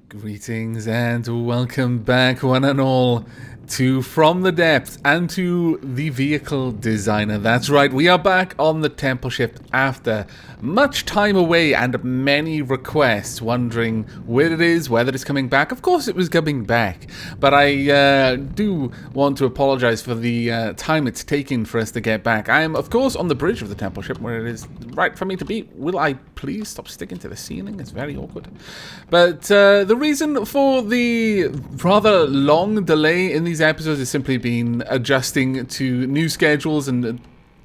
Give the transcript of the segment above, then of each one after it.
Greetings and welcome back, one and all, to From the Depths and to the Vehicle Designer. That's right, we are back on the temple ship after much time away and many requests wondering where it is, whether it's coming back. Of course it was coming back, but I do want to apologize for the time it's taken for us to get back. I am, of course, on the bridge of the temple ship where it is right for me to be. Will I please stop sticking to the ceiling? It's very awkward. But the reason for the rather long delay in these episodes has simply been adjusting to new schedules, and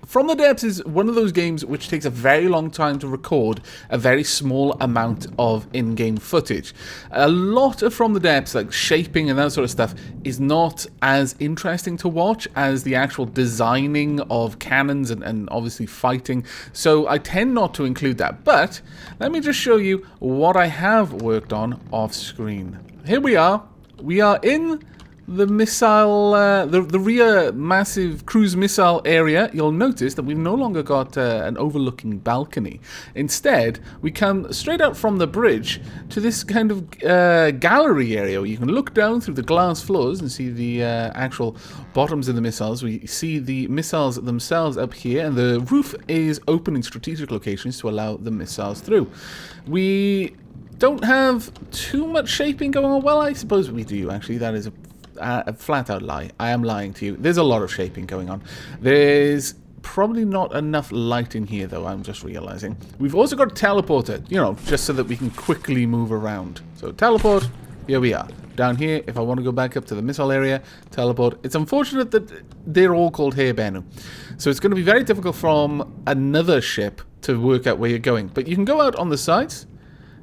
From the Depths is one of those games which takes a very long time to record a very small amount of in-game footage. A lot of From the Depths, like shaping and that sort of stuff, is not as interesting to watch as the actual designing of cannons and obviously fighting, so I tend not to include that. But let me just show you what I have worked on off screen. Here we are. We are in the missile, the rear massive cruise missile area. You'll notice that we've no longer got an overlooking balcony. Instead, we come straight out from the bridge to this kind of gallery area where you can look down through the glass floors and see the actual bottoms of the missiles. We see the missiles themselves up here, and the roof is open in strategic locations to allow the missiles through. We don't have too much shaping going on. Well, I suppose we do, actually. That is a flat out lie. I am lying to you. There's a lot of shaping going on. There's probably not enough light in here, though, I'm just realizing. We've also got a teleporter, you know, just so that we can quickly move around. So teleport, here we are. Down here, if I want to go back up to the missile area, teleport. It's unfortunate that they're all called Heirbenu, so it's going to be very difficult from another ship to work out where you're going. But you can go out on the sides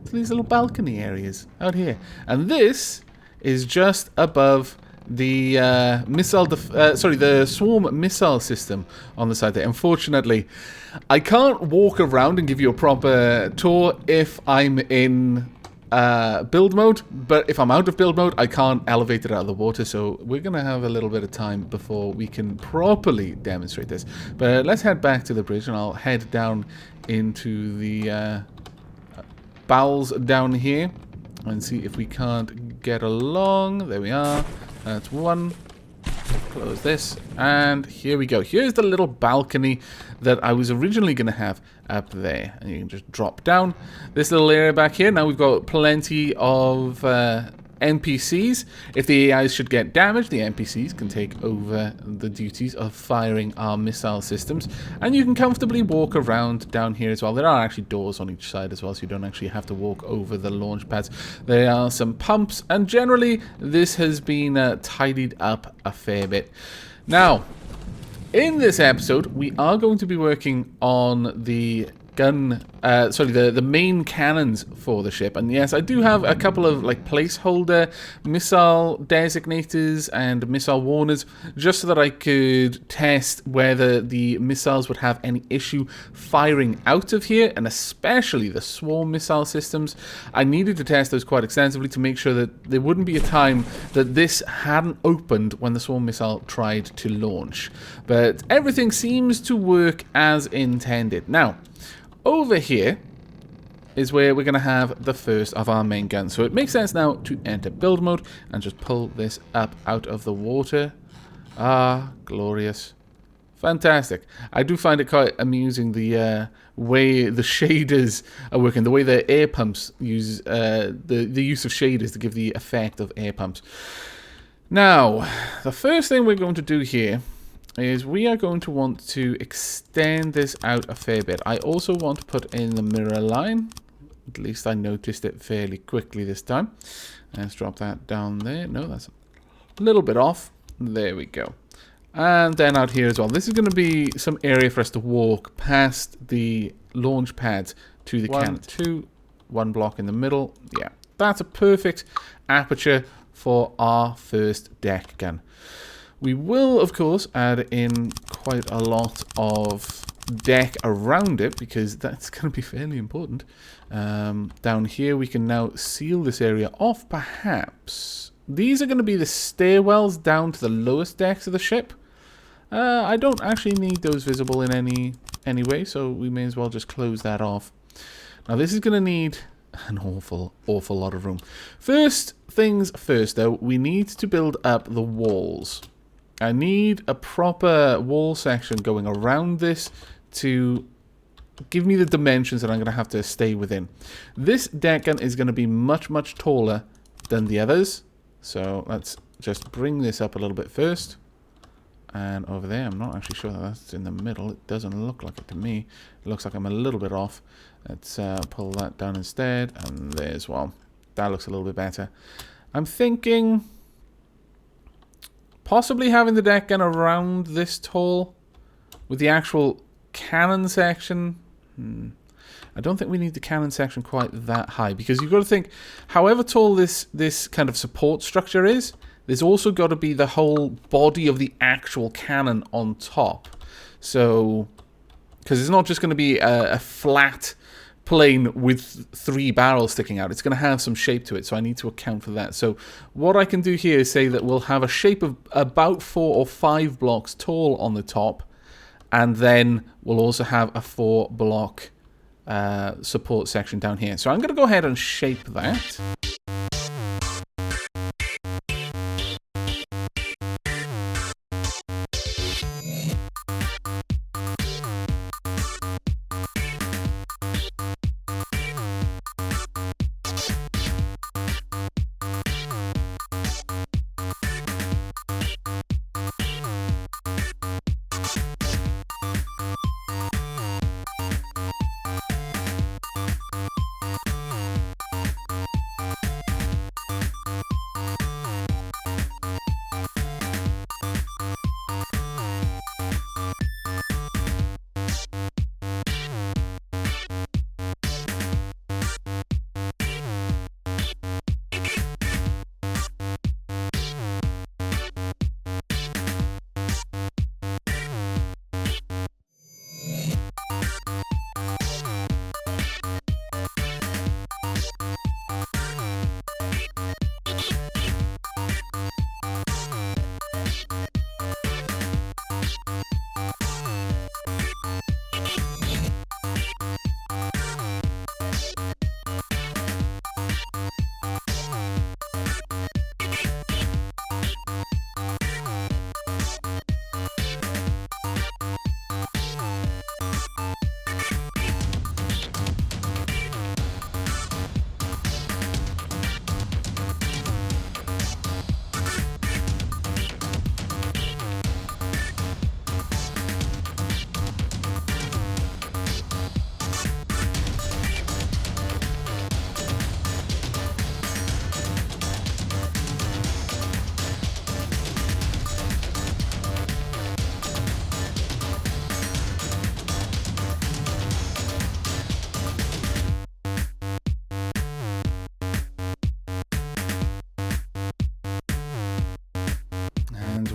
to these little balcony areas out here. And this is just above the the swarm missile system on the side there. Unfortunately, I can't walk around and give you a proper tour if I'm in build mode, but if I'm out of build mode, I can't elevate it out of the water, so we're going to have a little bit of time before we can properly demonstrate this. But let's head back to the bridge, and I'll head down into the bowels down here and see if we can't get along. There we are. That's one. Close this. And here we go. Here's the little balcony that I was originally going to have up there. And you can just drop down this little area back here. Now we've got plenty of NPCs. If the AIs should get damaged, the NPCs can take over the duties of firing our missile systems. And you can comfortably walk around down here as well. There are actually doors on each side as well, so you don't actually have to walk over the launch pads. There are some pumps, and generally this has been tidied up a fair bit. Now, in this episode, we are going to be working on the the main cannons for the ship. And yes, I do have a couple of like placeholder missile designators and missile warners, just so that I could test whether the missiles would have any issue firing out of here, and especially the swarm missile systems. I needed to test those quite extensively to make sure that there wouldn't be a time that this hadn't opened when the swarm missile tried to launch. But everything seems to work as intended. Now, over here is where we're going to have the first of our main guns. So it makes sense now to enter build mode and just pull this up out of the water. Ah, glorious. Fantastic. I do find it quite amusing the way the shaders are working, the way the air pumps use the use of shaders to give the effect of air pumps. Now, the first thing we're going to do here is we are going to want to extend this out a fair bit. I also want to put in the mirror line. At least I noticed it fairly quickly this time. Let's drop that down there. No, that's a little bit off. There we go. And then out here as well. This is going to be some area for us to walk past the launch pads to the cannon. 2, 1 block in the middle. Yeah, that's a perfect aperture for our first deck gun. We will, of course, add in quite a lot of deck around it, because that's going to be fairly important. Down here, we can now seal this area off, perhaps. These are going to be the stairwells down to the lowest decks of the ship. I don't actually need those visible in any way, so we may as well just close that off. Now, this is going to need an awful lot of room. First things first, though, we need to build up the walls. I need a proper wall section going around this to give me the dimensions that I'm going to have to stay within. This deck gun is going to be much, much taller than the others. So let's just bring this up a little bit first. And over there, I'm not actually sure that that's in the middle. It doesn't look like it to me. It looks like I'm a little bit off. Let's pull that down instead. And there's one. That looks a little bit better. I'm thinking possibly having the deck gun around this tall with the actual cannon section. I don't think we need the cannon section quite that high, because you've got to think, however tall this kind of support structure is, there's also got to be the whole body of the actual cannon on top. So, because it's not just going to be a flat plane with 3 barrels sticking out. It's going to have some shape to it, so I need to account for that. So what I can do here is say that we'll have a shape of about 4 or 5 blocks tall on the top, and then we'll also have a 4 block support section down here. So I'm going to go ahead and shape that.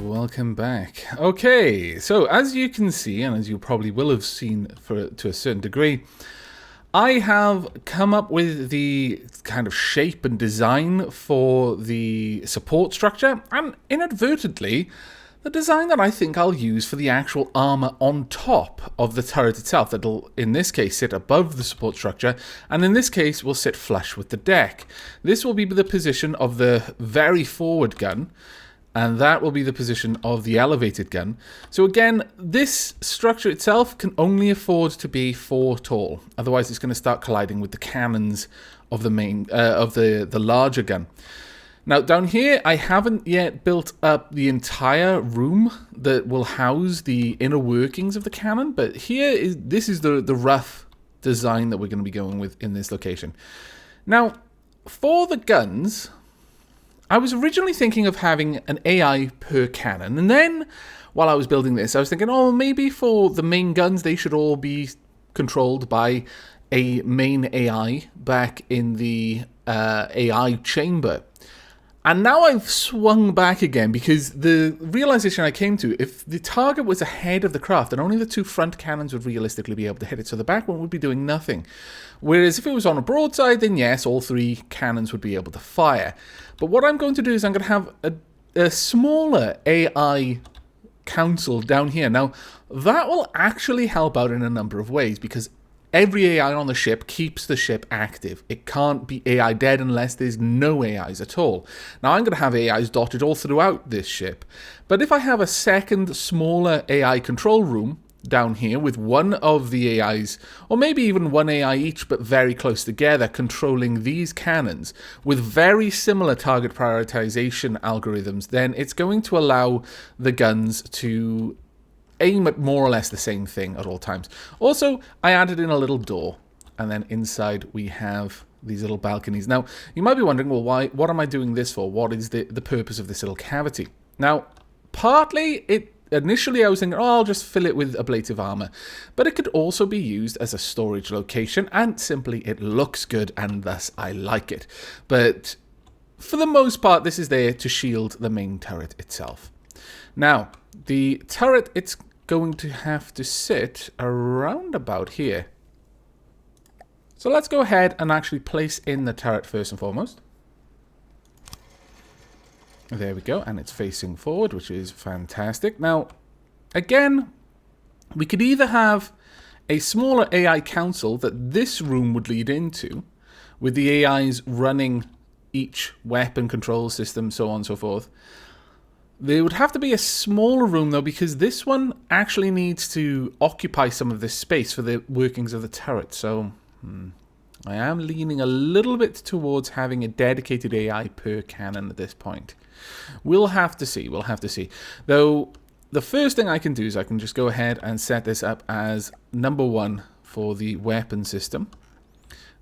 Welcome back. Okay, so as you can see, and as you probably will have seen to a certain degree, I have come up with the kind of shape and design for the support structure, and inadvertently, the design that I think I'll use for the actual armor on top of the turret itself. That'll, in this case, sit above the support structure, and in this case, will sit flush with the deck. This will be the position of the very forward gun, and that will be the position of the elevated gun. So again, this structure itself can only afford to be 4 tall. Otherwise, it's going to start colliding with the cannons of the main the larger gun. Now, down here, I haven't yet built up the entire room that will house the inner workings of the cannon, but this is the rough design that we're going to be going with in this location. Now, for the guns, I was originally thinking of having an AI per cannon, and then while I was building this, I was thinking, oh, maybe for the main guns, they should all be controlled by a main AI back in the AI chamber. And now I've swung back again, because the realization I came to, if the target was ahead of the craft, then only the 2 front cannons would realistically be able to hit it, so the back one would be doing nothing. Whereas if it was on a broadside, then yes, all 3 cannons would be able to fire. But what I'm going to do is I'm going to have a smaller AI council down here. Now, that will actually help out in a number of ways, because every AI on the ship keeps the ship active. It can't be AI dead unless there's no AIs at all. Now, I'm going to have AIs dotted all throughout this ship. But if I have a second, smaller AI control room down here with one of the AIs, or maybe even one AI each, but very close together, controlling these cannons with very similar target prioritization algorithms, then it's going to allow the guns to aim at more or less the same thing at all times. Also, I added in a little door, and then inside we have these little balconies. Now, you might be wondering, well, what am I doing this for? What is the purpose of this little cavity? Now, partly, initially I was thinking, oh, I'll just fill it with ablative armor. But it could also be used as a storage location, and simply it looks good, and thus I like it. But for the most part, this is there to shield the main turret itself. Now, the turret, it's going to have to sit around about here. So let's go ahead and actually place in the turret first and foremost. There we go, and it's facing forward, which is fantastic. Now, again, we could either have a smaller AI council that this room would lead into, with the AIs running each weapon control system, so on and so forth. There would have to be a smaller room, though, because this one actually needs to occupy some of this space for the workings of the turret. So, I am leaning a little bit towards having a dedicated AI per cannon at this point. We'll have to see. We'll have to see. Though, the first thing I can do is I can just go ahead and set this up as number 1 for the weapon system.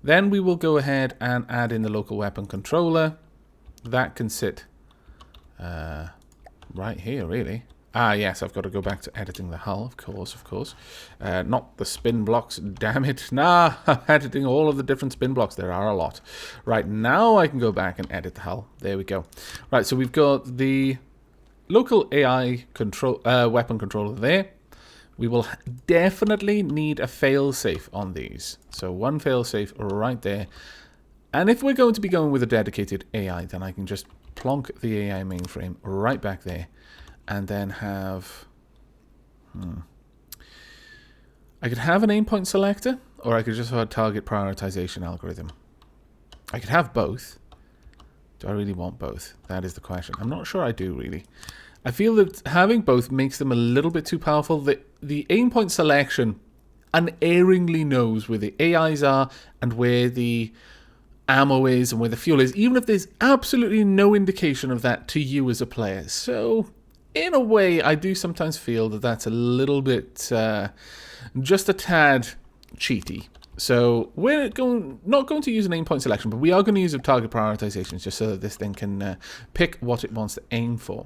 Then we will go ahead and add in the local weapon controller. That can sit right here, really. Ah, yes, I've got to go back to editing the hull, of course, of course. Not the spin blocks, damn it. Nah, I'm editing all of the different spin blocks. There are a lot. Right, now I can go back and edit the hull. There we go. Right, so we've got the local AI control weapon controller there. We will definitely need a failsafe on these. So one failsafe right there. And if we're going to be going with a dedicated AI, then I can just plonk the AI mainframe right back there, and then have I could have an aim point selector, or I could just have a target prioritization algorithm. I could have both. Do I really want both? That is the question. I'm not sure I do, really. I feel that having both makes them a little bit too powerful. The aim point selection unerringly knows where the AIs are and where the ammo is and where the fuel is, even if there's absolutely no indication of that to you as a player. So, in a way, I do sometimes feel that that's a little bit, just a tad cheaty. So, we're not going to use an aim point selection, but we are going to use a target prioritization just so that this thing can pick what it wants to aim for.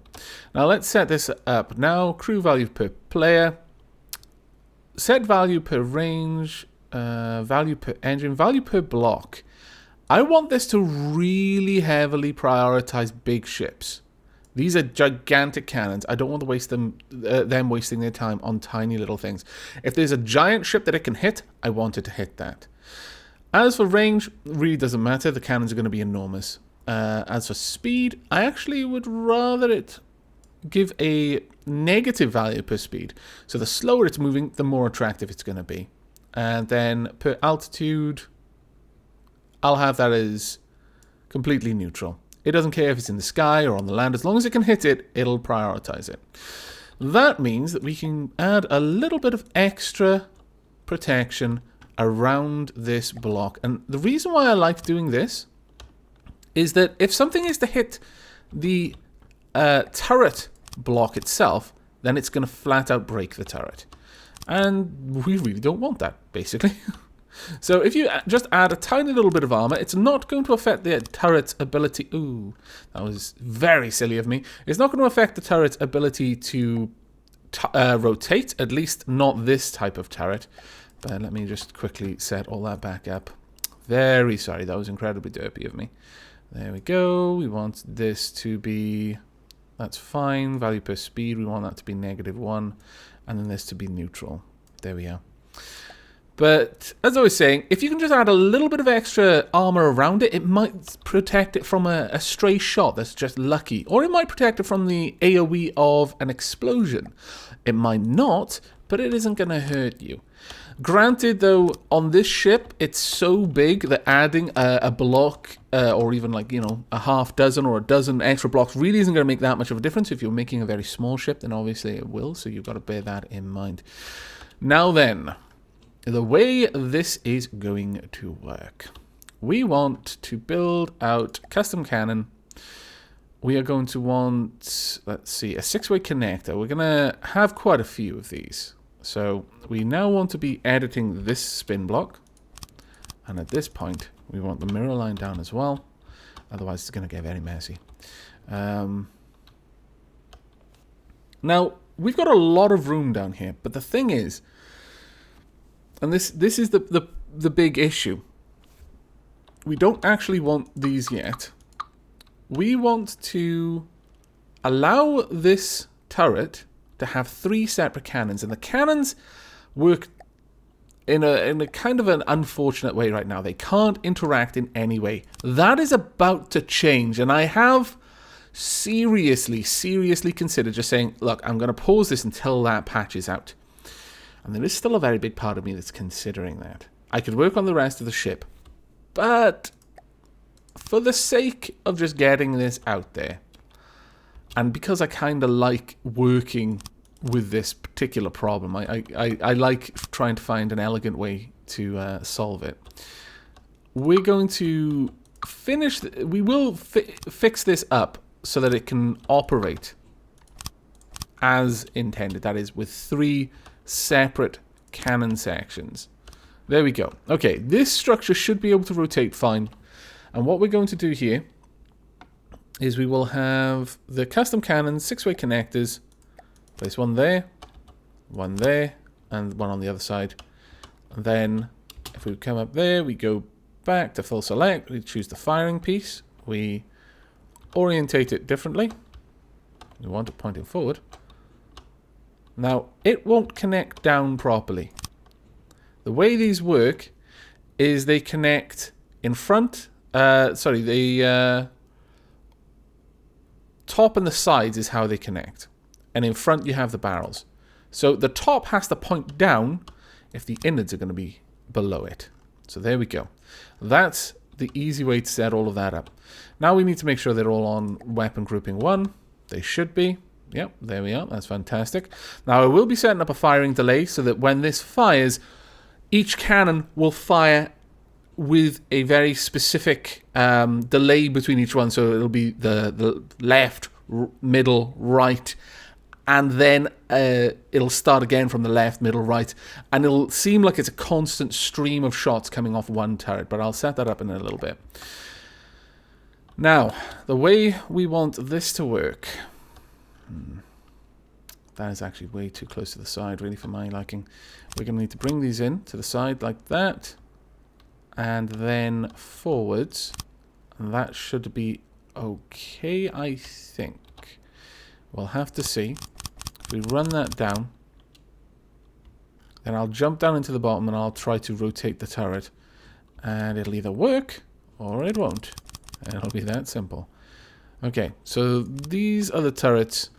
Now, let's set this up. Now, crew value per player, set value per range, value per engine, value per block. I want this to really heavily prioritize big ships. These are gigantic cannons. I don't want to waste them wasting their time on tiny little things. If there's a giant ship that it can hit, I want it to hit that. As for range, really doesn't matter. The cannons are going to be enormous. As for speed, I actually would rather it give a negative value per speed. So the slower it's moving, the more attractive it's going to be. And then per altitude, I'll have that as completely neutral. It doesn't care if it's in the sky or on the land. As long as it can hit it, it'll prioritize it. That means that we can add a little bit of extra protection around this block. And the reason why I like doing this is that if something is to hit the turret block itself, then it's going to flat out break the turret. And we really don't want that, basically. So if you just add a tiny little bit of armor, it's not going to affect the turret's ability. Ooh, that was very silly of me. It's not going to affect the turret's ability to rotate, at least not this type of turret. But let me just quickly set all that back up. Very sorry, that was incredibly derpy of me. There we go. We want this to be, that's fine. Value per speed, we want that to be -1. And then this to be neutral. There we are. But, as I was saying, if you can just add a little bit of extra armor around it, it might protect it from a stray shot that's just lucky. Or it might protect it from the AoE of an explosion. It might not, but it isn't going to hurt you. Granted, though, on this ship, it's so big that adding a block or even like, you know, a half dozen or a dozen extra blocks really isn't going to make that much of a difference. If you're making a very small ship, then obviously it will, so you've got to bear that in mind. Now then, the way this is going to work. We want to build out custom cannon. We are going to want, let's see, a 6-way connector. We're going to have quite a few of these. So we now want to be editing this spin block. And at this point, we want the mirror line down as well. Otherwise, it's going to get very messy. Now, we've got a lot of room down here. But the thing is, and this is the big issue. We don't actually want these yet. We want to allow this turret to have 3 separate cannons, and the cannons work in a kind of an unfortunate way right now. They can't interact in any way. That is about to change, and I have seriously considered just saying, look, I'm going to pause this until that patches out. And there is still a very big part of me that's considering that. I could work on the rest of the ship, but for the sake of just getting this out there, and because I kind of like working with this particular problem, I like trying to find an elegant way to solve it. We're going to finish, we will fix this up so that it can operate as intended. That is, with 3 separate cannon sections. There we go. Okay, this structure should be able to rotate fine. And what we're going to do here is we will have the custom cannons, 6-way connectors. Place one there, and one on the other side. And then if we come up there, we go back to full select. We choose the firing piece. We orientate it differently. We want it pointing forward. Now, it won't connect down properly. The way these work is they connect in front. The top and the sides is how they connect. And in front you have the barrels. So the top has to point down if the innards are going to be below it. So there we go. That's the easy way to set all of that up. Now we need to make sure they're all on weapon grouping 1. They should be. Yep, there we are. That's fantastic. Now I will be setting up a firing delay so that when this fires, each cannon will fire with a very specific delay between each one. So it'll be the left, middle, right, and then it'll start again from the left, middle, right, and it'll seem like it's a constant stream of shots coming off one turret, but I'll set that up in a little bit. Now, the way we want this to work, that is actually way too close to the side, really, for my liking. We're going to need to bring these in to the side like that, and then forwards, and that should be okay, I think. We'll have to see. If we run that down, then I'll jump down into the bottom and I'll try to rotate the turret, and it'll either work or it won't. It'll be that simple. Okay, so these are the turrets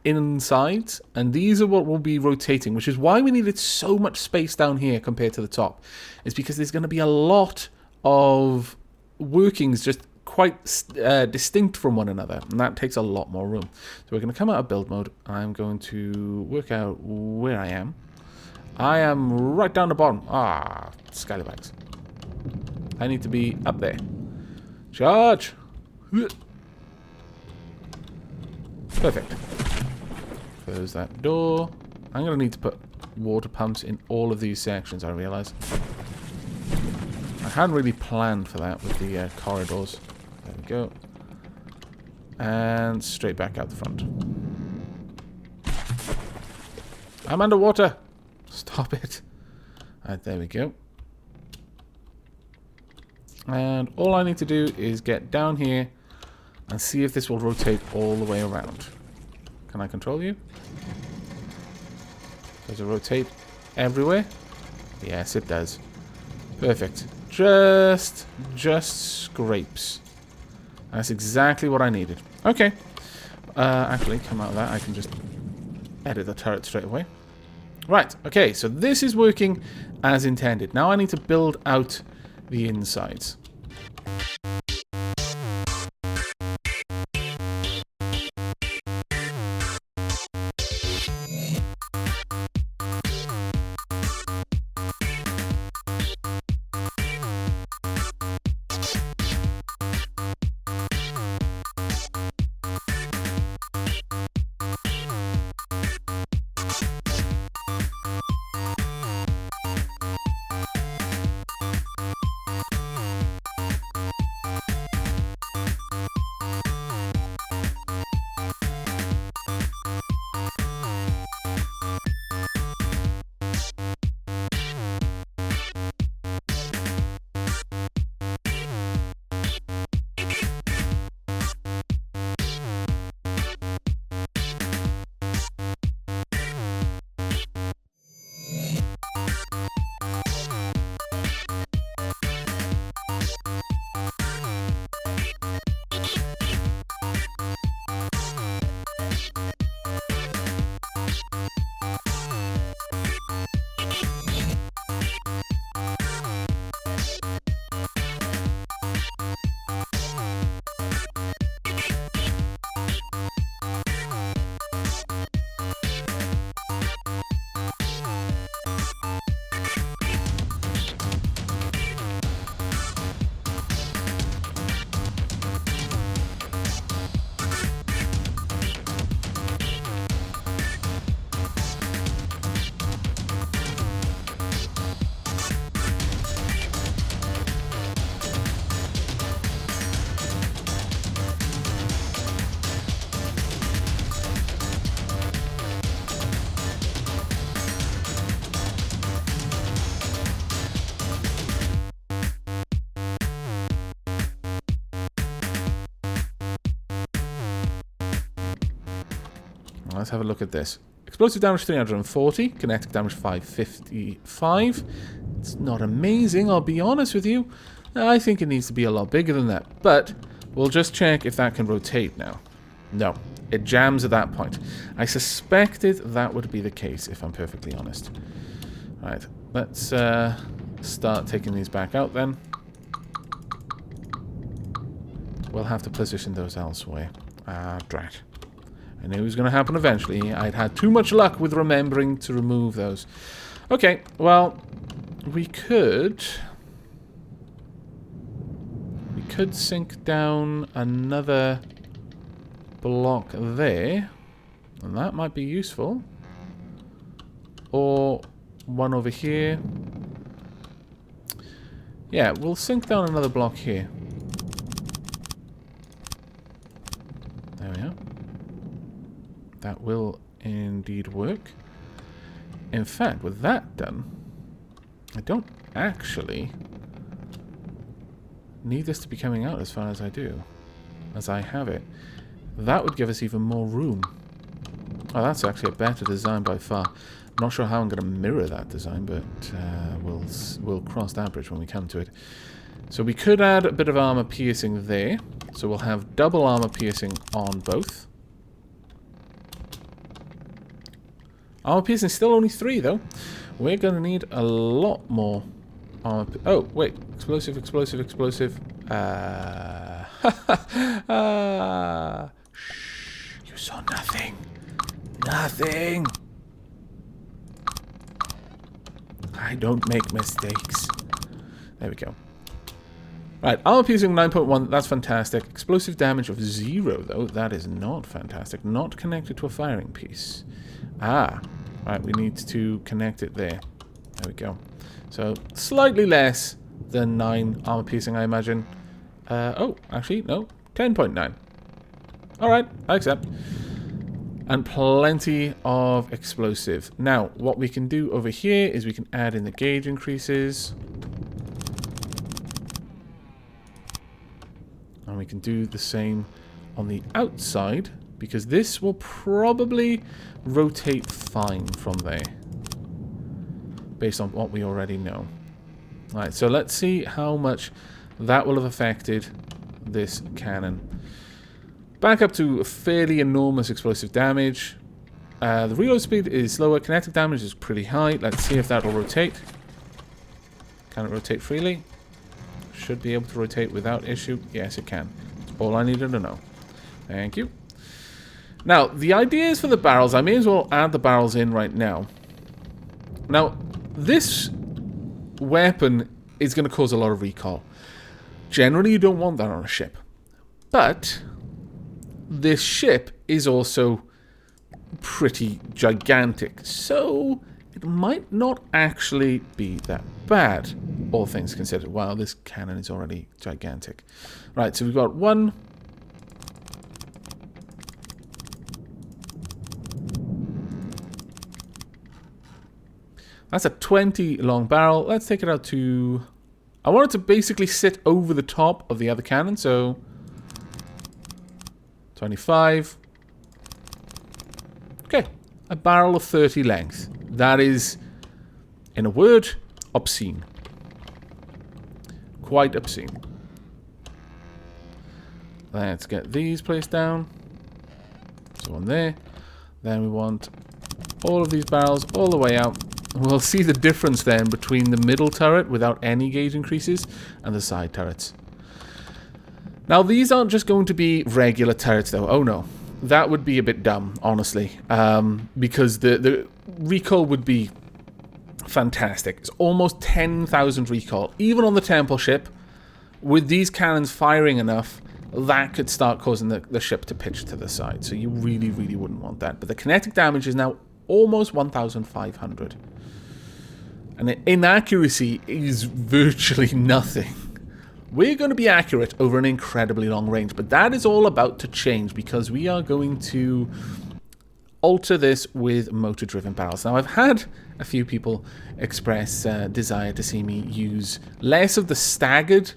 inside, and these are what will be rotating, which is why we needed so much space down here compared to the top. It's because there's going to be a lot of workings just quite distinct from one another, and that takes a lot more room. So we're going to come out of build mode. I'm going to work out where I am. I am right down the bottom. Ah, scallywags. I need to be up there. Charge! Perfect. Close that door. I'm going to need to put water pumps in all of these sections, I realise. I hadn't really planned for that with the corridors. There we go. And straight back out the front. I'm underwater! Stop it. Alright, there we go. And all I need to do is get down here and see if this will rotate all the way around. Can I control you? Does it rotate everywhere? Yes, it does. Perfect. Just scrapes. That's exactly what I needed. Okay. Actually, come out of that. I can just edit the turret straight away. Right, okay, so this is working as intended. Now I need to build out the insides. Let's have a look at this. Explosive damage 340, kinetic damage 555. It's not amazing, I'll be honest with you. I think it needs to be a lot bigger than that. But we'll just check if that can rotate now. No, it jams at that point. I suspected that would be the case, if I'm perfectly honest. Right, let's start taking these back out then. We'll have to position those elsewhere. Ah, drat. I knew it was going to happen eventually. I'd had too much luck with remembering to remove those. Okay, well, we could sink down another block there, and that might be useful. Or one over here. Yeah, we'll sink down another block here. There we are. That will indeed work. In fact, with that done, I don't actually need this to be coming out as far as I do, as I have it. That would give us even more room. Oh, that's actually a better design by far. I'm not sure how I'm going to mirror that design, but we'll cross that bridge when we come to it. So we could add a bit of armor piercing there. So we'll have double armor piercing on both. Armor piercing still only 3 though. We're going to need a lot more armor. Oh wait, explosive. Shh, you saw nothing. Nothing. I don't make mistakes. There we go. Right, armor piercing 9.1, that's fantastic. Explosive damage of 0 though, that is not fantastic. Not connected to a firing piece. Ah, right, we need to connect it there. There we go. So, slightly less than 9 armor piercing, I imagine. Oh, actually, no, 10.9. Alright, I accept. And plenty of explosive. Now, what we can do over here is we can add in the gauge increases. And we can do the same on the outside, because this will probably rotate fine from there, based on what we already know. Alright, so let's see how much that will have affected this cannon. Back up to fairly enormous explosive damage. The reload speed is slower. Kinetic damage is pretty high. Let's see if that'll rotate. Can it rotate freely? Should be able to rotate without issue. Yes, it can. That's all I needed to know. Thank you. Now, the idea is for the barrels. I may as well add the barrels in right now. Now, this weapon is going to cause a lot of recoil. Generally, you don't want that on a ship. But this ship is also pretty gigantic. So it might not actually be that bad, all things considered. Wow, this cannon is already gigantic. Right, so we've got one. That's a 20 long barrel. Let's take it out to... I want it to basically sit over the top of the other cannon, so... 25. Okay, a barrel of 30 length. That is, in a word, obscene. Quite obscene. Let's get these placed down. So on there. Then we want all of these barrels all the way out. We'll see the difference then between the middle turret without any gauge increases and the side turrets. Now these aren't just going to be regular turrets though. Oh no. That would be a bit dumb, honestly. Because the recoil would be fantastic. It's almost 10,000 recoil. Even on the temple ship, with these cannons firing enough, that could start causing the ship to pitch to the side. So you really, really wouldn't want that. But the kinetic damage is now almost 1,500. And the inaccuracy is virtually nothing. We're going to be accurate over an incredibly long range, but that is all about to change because we are going to alter this with motor-driven barrels. Now, I've had a few people express desire to see me use less of the staggered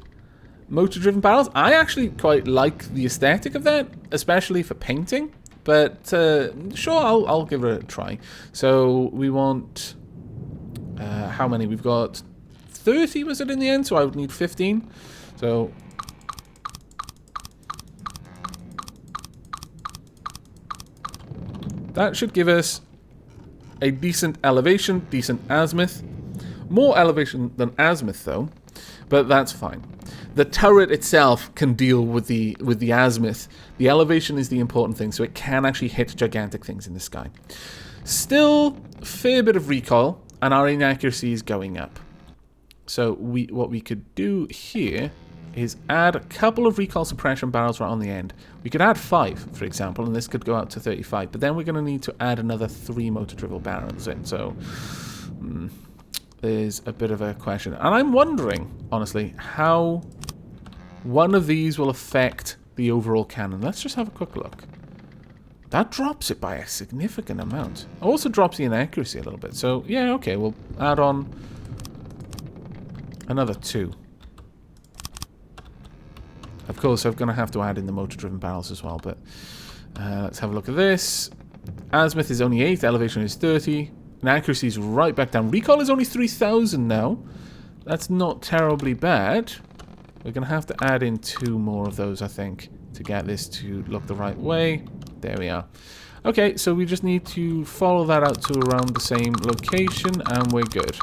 motor-driven barrels. I actually quite like the aesthetic of that, especially for painting, but sure, I'll give it a try. So we want... how many? We've got 30, was it in the end? So I would need 15. So that should give us a decent elevation, decent azimuth. More elevation than azimuth though, but that's fine. The turret itself can deal with the azimuth. The elevation is the important thing, so it can actually hit gigantic things in the sky. Still, a fair bit of recoil, and our inaccuracy is going up. So what we could do here is add a couple of recoil suppression barrels right on the end. We could add 5, for example, and this could go out to 35, but then we're going to need to add another 3 motor-driven barrels in, so there's a bit of a question. And I'm wondering, honestly, how one of these will affect the overall cannon. Let's just have a quick look. That drops it by a significant amount. Also drops the inaccuracy a little bit, so yeah, okay, we'll add on another 2. Of course, I'm going to have to add in the motor-driven barrels as well, but let's have a look at this. Azimuth is only 8, elevation is 30, and accuracy is right back down. Recoil is only 3,000 now. That's not terribly bad. We're going to have to add in 2 more of those, I think, to get this to look the right way. There we are. Okay, so we just need to follow that out to around the same location, and we're good.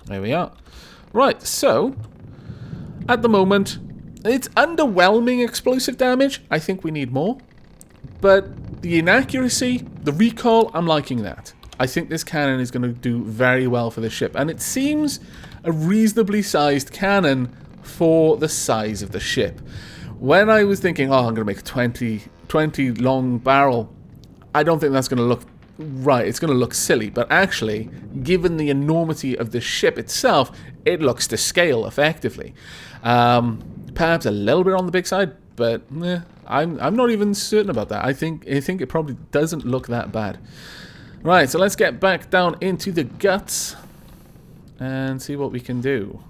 There we are. Right, so... at the moment, it's underwhelming explosive damage. I think we need more. But the inaccuracy, the recoil, I'm liking that. I think this cannon is going to do very well for this ship. And it seems a reasonably sized cannon for the size of the ship. When I was thinking, oh, I'm going to make a 20 long barrel, I don't think that's going to look right. It's going to look silly. But actually, given the enormity of the ship itself, it looks to scale effectively. Perhaps a little bit on the big side, but I'm not even certain about that. I think it probably doesn't look that bad. Right, so let's get back down into the guts and see what we can do.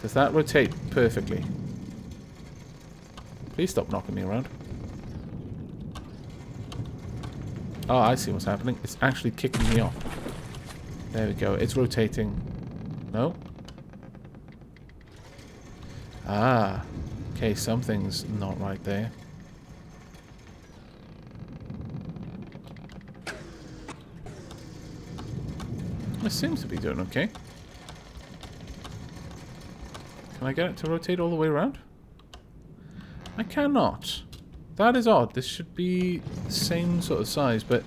Does that rotate perfectly? Please stop knocking me around. Oh, I see what's happening. It's actually kicking me off. There we go. It's rotating. No? Ah. Okay, something's not right there. It seems to be doing okay. Can I get it to rotate all the way around? I cannot. That is odd. This should be the same sort of size, but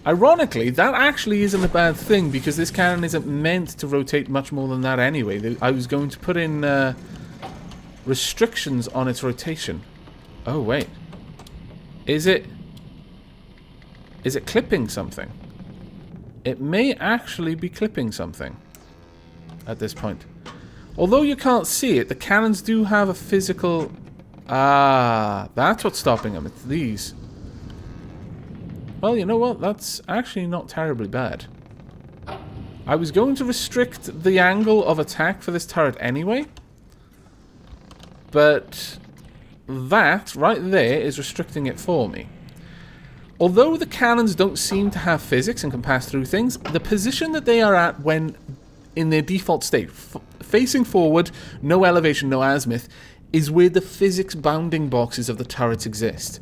ironically, that actually isn't a bad thing because this cannon isn't meant to rotate much more than that anyway. I was going to put in restrictions on its rotation. Oh, wait. Is it clipping something? It may actually be clipping something at this point. Although you can't see it, the cannons do have a physical... Ah, that's what's stopping them. It's these. Well, you know what? That's actually not terribly bad. I was going to restrict the angle of attack for this turret anyway. But that right there is restricting it for me. Although the cannons don't seem to have physics and can pass through things, the position that they are at when in their default state, facing forward, no elevation, no azimuth, is where the physics bounding boxes of the turrets exist.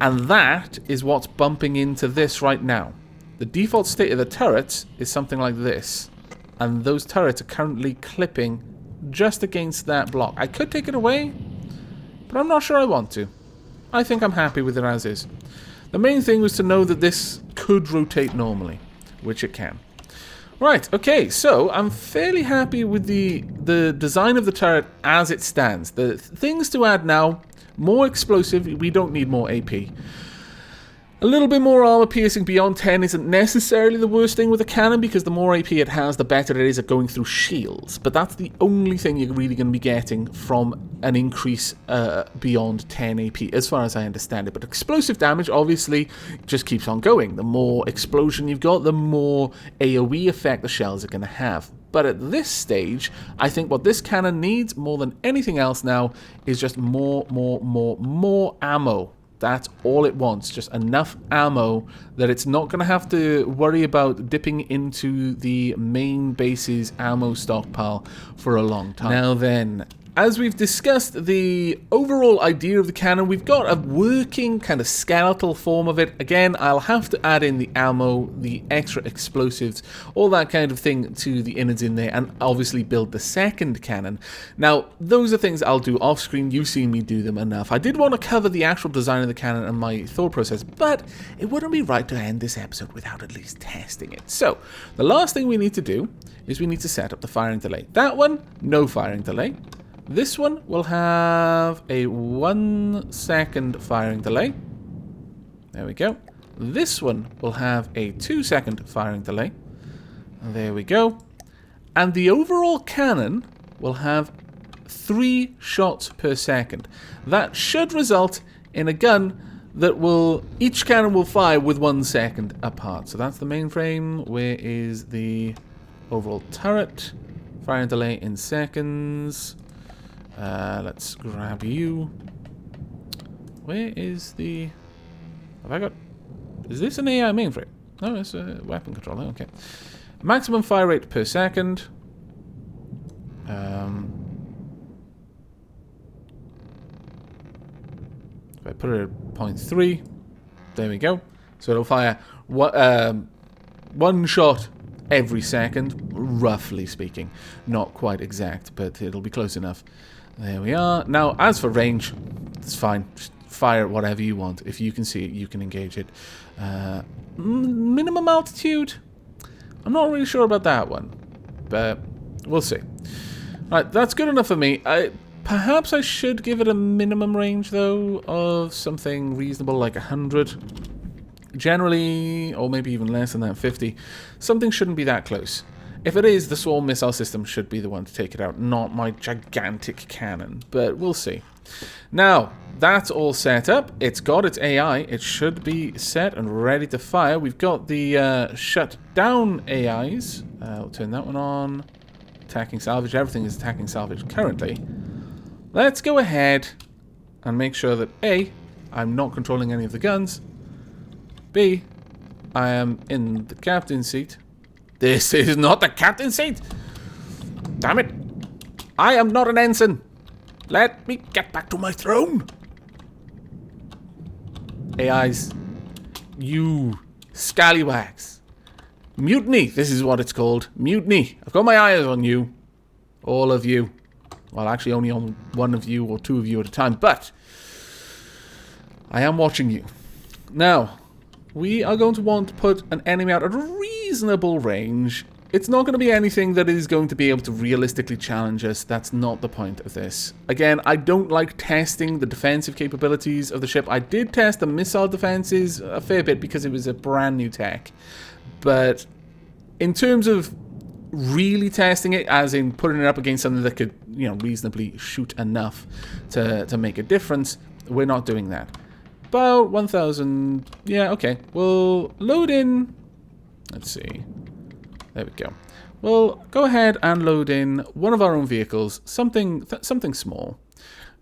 And that is what's bumping into this right now. The default state of the turrets is something like this. And those turrets are currently clipping just against that block. I could take it away, but I'm not sure I want to. I think I'm happy with it as is. The main thing was to know that this could rotate normally, which it can. Right, okay, so I'm fairly happy with the design of the turret as it stands. The things to add now, more explosive, we don't need more AP. A little bit more armor piercing beyond 10 isn't necessarily the worst thing with a cannon because the more AP it has, the better it is at going through shields. But that's the only thing you're really going to be getting from an increase beyond 10 AP, as far as I understand it. But explosive damage, obviously, just keeps on going. The more explosion you've got, the more AoE effect the shells are going to have. But at this stage, I think what this cannon needs more than anything else now is just more ammo. That's all it wants, just enough ammo that it's not going to have to worry about dipping into the main base's ammo stockpile for a long time. Now then, as we've discussed the overall idea of the cannon, we've got a working kind of skeletal form of it. Again, I'll have to add in the ammo, the extra explosives, all that kind of thing to the innards in there, and obviously build the second cannon. Now, those are things I'll do off screen. You've seen me do them enough. I did want to cover the actual design of the cannon and my thought process, but it wouldn't be right to end this episode without at least testing it. So, the last thing we need to do is we need to set up the firing delay. That one, no firing delay. This one will have a 1 second firing delay. There we go. This one will have a 2 second firing delay. There we go. And the overall cannon will have 3 shots per second. That should result in a gun that will... Each cannon will fire with 1 second apart. So that's the mainframe. Where is the overall turret? Firing delay in seconds. Let's grab you. Where is the... Have I got... Is this an AI mainframe? No, it's a weapon controller. Okay. Maximum fire rate per second. If I put it at 0.3, there we go. So it'll fire one shot every second, roughly speaking. Not quite exact, but it'll be close enough. There we are. Now, as for range, it's fine. Just fire whatever you want. If you can see it, you can engage it. Minimum altitude? I'm not really sure about that one, but we'll see. Alright, that's good enough for me. Perhaps I should give it a minimum range, though, of something reasonable like 100. Generally, or maybe even less than that, 50. Something shouldn't be that close. If it is, the swarm missile system should be the one to take it out, not my gigantic cannon. But we'll see. Now, that's all set up. It's got its AI. It should be set and ready to fire. We've got the shut down AIs. I'll turn that one on. attacking salvage. Everything is attacking salvage currently. Let's go ahead and make sure that A, I'm not controlling any of the guns. B, I am in the captain's seat. This is not the captain's seat! Damn it! I am not an ensign! Let me get back to my throne! AIs, you scallywags. Mutiny, this is what it's called. Mutiny. I've got my eyes on you. All of you. Well, actually only on one of you or two of you at a time, but I am watching you. Now, we are going to want to put an enemy out at a reasonable range. It's not going to be anything that is going to be able to realistically challenge us. That's not the point of this. Again, I don't like testing the defensive capabilities of the ship. I did test the missile defenses a fair bit because it was a brand new tech. But in terms of really testing it, as in putting it up against something that could, you know, reasonably shoot enough to make a difference, we're not doing that. About 1,000... Yeah, okay. We'll load in... Let's see. There we go. We'll go ahead and load in one of our own vehicles. Something small.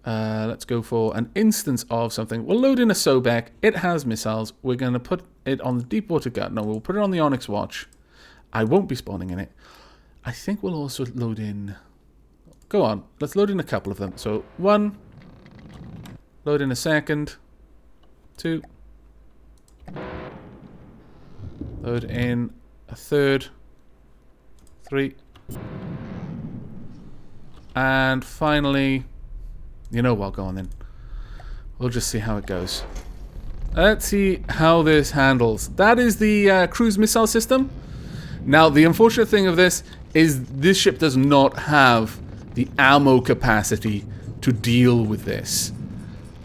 Let's go for an instance of something. We'll load in a Sobek. It has missiles. We're going to put it on the Deepwater Gun. No, we'll put it on the Onyx Watch. I won't be spawning in it. I think we'll also load in... Go on. Let's load in a couple of them. So, one. Load in a second. Two. Load in a third. 3. And finally, you know what, go on then. We'll just see how it goes. Let's see how this handles. That is the cruise missile system. Now, the unfortunate thing of this is this ship does not have the ammo capacity to deal with this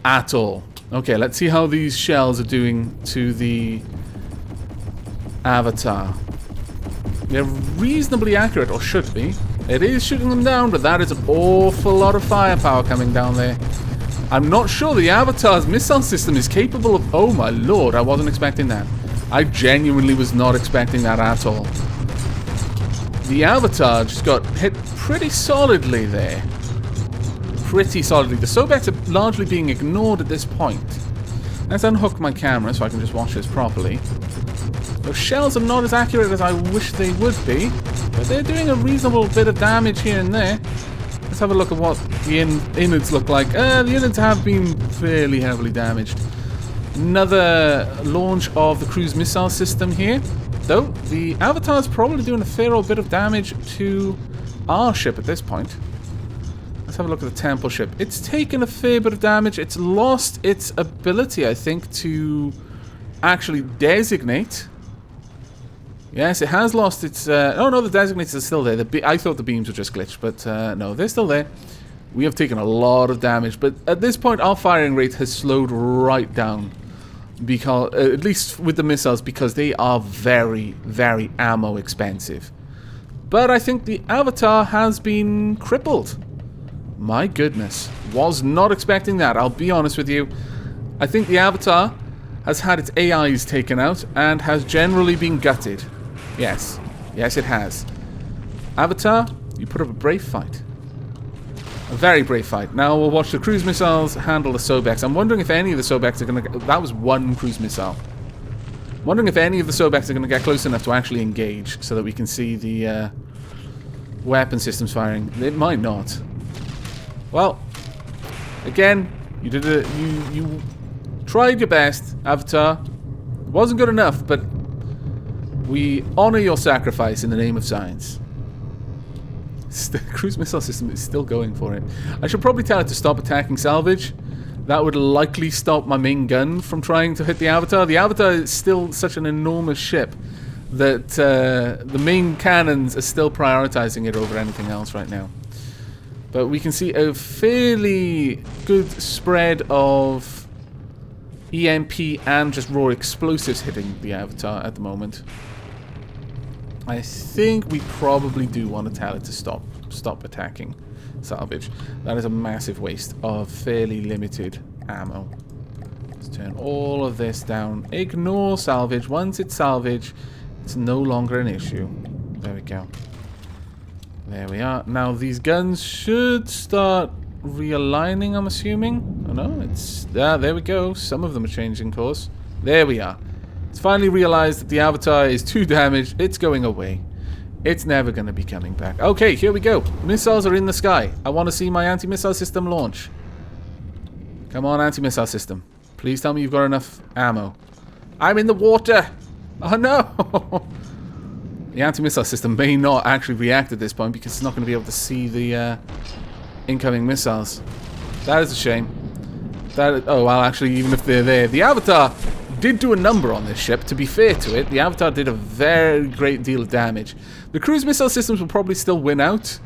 at all. Okay, let's see how these shells are doing to the Avatar. They're reasonably accurate, or should be. It is shooting them down, but that is an awful lot of firepower coming down there. I'm not sure the Avatar's missile system is capable of... Oh my lord, I wasn't expecting that. I genuinely was not expecting that at all. The Avatar just got hit pretty solidly there. Pretty solidly. The Sobeks are largely being ignored at this point. Let's unhook my camera so I can just watch this properly. Those shells are not as accurate as I wish they would be, but they're doing a reasonable bit of damage here and there. Let's have a look at what the innards look like. The innards have been fairly heavily damaged. Another launch of the cruise missile system here. Though, the Avatar's probably doing a fair old bit of damage to our ship at this point. Let's have a look at the temple ship. It's taken a fair bit of damage. It's lost its ability, I think, to actually designate. Yes, it has lost its... oh no, the designates are still there. I thought the beams were just glitched, but no, they're still there. We have taken a lot of damage, but at this point our firing rate has slowed right down. Because, at least with the missiles, because they are very, very ammo expensive. But I think the Avatar has been crippled. My goodness. Was not expecting that, I'll be honest with you. I think the Avatar has had its AIs taken out and has generally been gutted. Yes. Yes, it has. Avatar, you put up a brave fight. A very brave fight. Now we'll watch the cruise missiles handle the Sobeks. I'm wondering if any of the Sobeks are going to... That was one cruise missile. I'm wondering if any of the Sobeks are going to get close enough to actually engage so that we can see the weapon systems firing. It might not. Well, again, you did a... You tried your best, Avatar. It wasn't good enough, but we honor your sacrifice in the name of science. The cruise missile system is still going for it. I should probably tell it to stop attacking salvage. That would likely stop my main gun from trying to hit the Avatar. The Avatar is still such an enormous ship that the main cannons are still prioritizing it over anything else right now. But we can see a fairly good spread of EMP and just raw explosives hitting the Avatar at the moment. I think we probably do want to tell it to stop attacking salvage. That is a massive waste of fairly limited ammo. Let's turn all of this down. Ignore salvage. Once it's salvage, it's no longer an issue. There we go. There we are. Now these guns should start realigning, I'm assuming. Oh no, it's... there we go. Some of them are changing course. There we are. It's finally realized that the Avatar is too damaged. It's going away. It's never going to be coming back. Okay, here we go. Missiles are in the sky. I want to see my anti-missile system launch. Come on, anti-missile system. Please tell me you've got enough ammo. I'm in the water. Oh no. The anti-missile system may not actually react at this point because it's not going to be able to see the incoming missiles. That is a shame. Oh, well, actually, even if they're there, the Avatar did do a number on this ship. To be fair to it, the Avatar did a very great deal of damage. The cruise missile systems will probably still win out,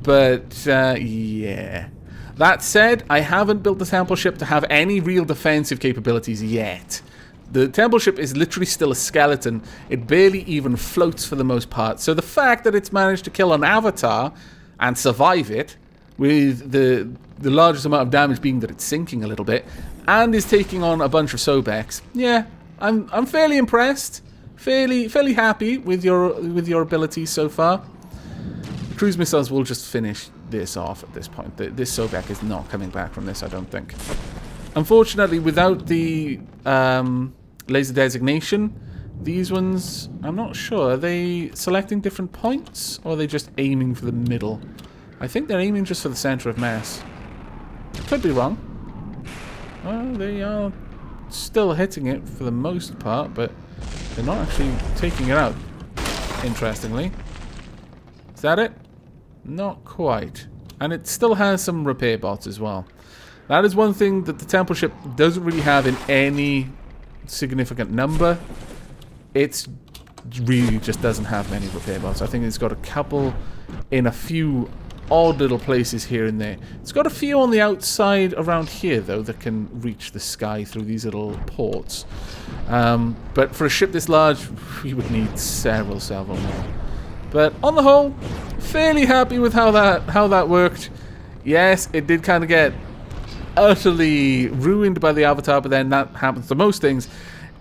but yeah. That said, I haven't built the temple ship to have any real defensive capabilities yet. The temple ship is literally still a skeleton. It barely even floats for the most part. So the fact that it's managed to kill an Avatar and survive it, with the largest amount of damage being that it's sinking a little bit, and is taking on a bunch of Sobex, yeah, I'm fairly impressed, fairly happy with your abilities so far. The cruise missiles will just finish this off at this point. This Sobek is not coming back from this, I don't think. Unfortunately, without the laser designation, these ones, I'm not sure. Are they selecting different points, or are they just aiming for the middle? I think they're aiming just for the center of mass. Could be wrong. Well, they are still hitting it for the most part, but they're not actually taking it out, interestingly. Is that it? Not quite. And it still has some repair bots as well. That is one thing that the temple ship doesn't really have in any significant number. It's really just doesn't have many repair bots. I think it's got a couple in a few odd little places here and there. It's got a few on the outside around here, though, that can reach the sky through these little ports. But for a ship this large, we would need several more. But on the whole, fairly happy with how that worked. Yes, it did kind of get utterly ruined by the Avatar, but then that happens to most things.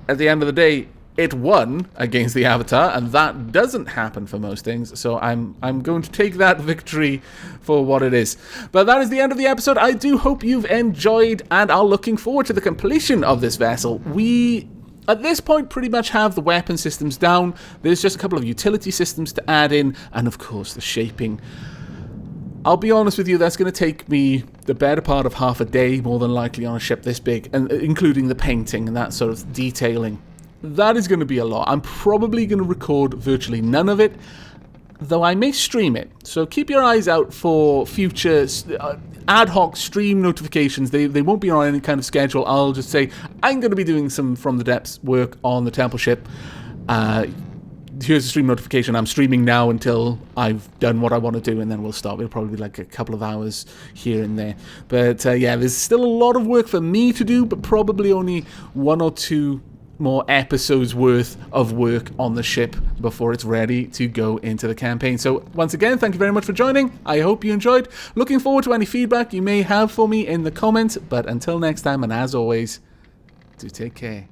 At the end of the day, it won against the Avatar, and that doesn't happen for most things, so I'm going to take that victory for what it is. But that is the end of the episode. I do hope you've enjoyed and are looking forward to the completion of this vessel. We, at this point, pretty much have the weapon systems down. There's just a couple of utility systems to add in, and of course the shaping. I'll be honest with you, that's going to take me the better part of half a day, more than likely, on a ship this big, and including the painting and that sort of detailing. That is going to be a lot. I'm probably going to record virtually none of it, though I may stream it. So keep your eyes out for future ad hoc stream notifications. They won't be on any kind of schedule. I'll just say, I'm going to be doing some From the Depths work on the temple ship. Here's a stream notification. I'm streaming now until I've done what I want to do, and then we'll stop. It'll probably be like a couple of hours here and there. But yeah, there's still a lot of work for me to do, but probably only 1 or 2 more episodes worth of work on the ship before it's ready to go into the campaign. So once again, thank you very much for joining. I hope you enjoyed. Looking forward to any feedback you may have for me in the comments. But until next time, and as always, do take care.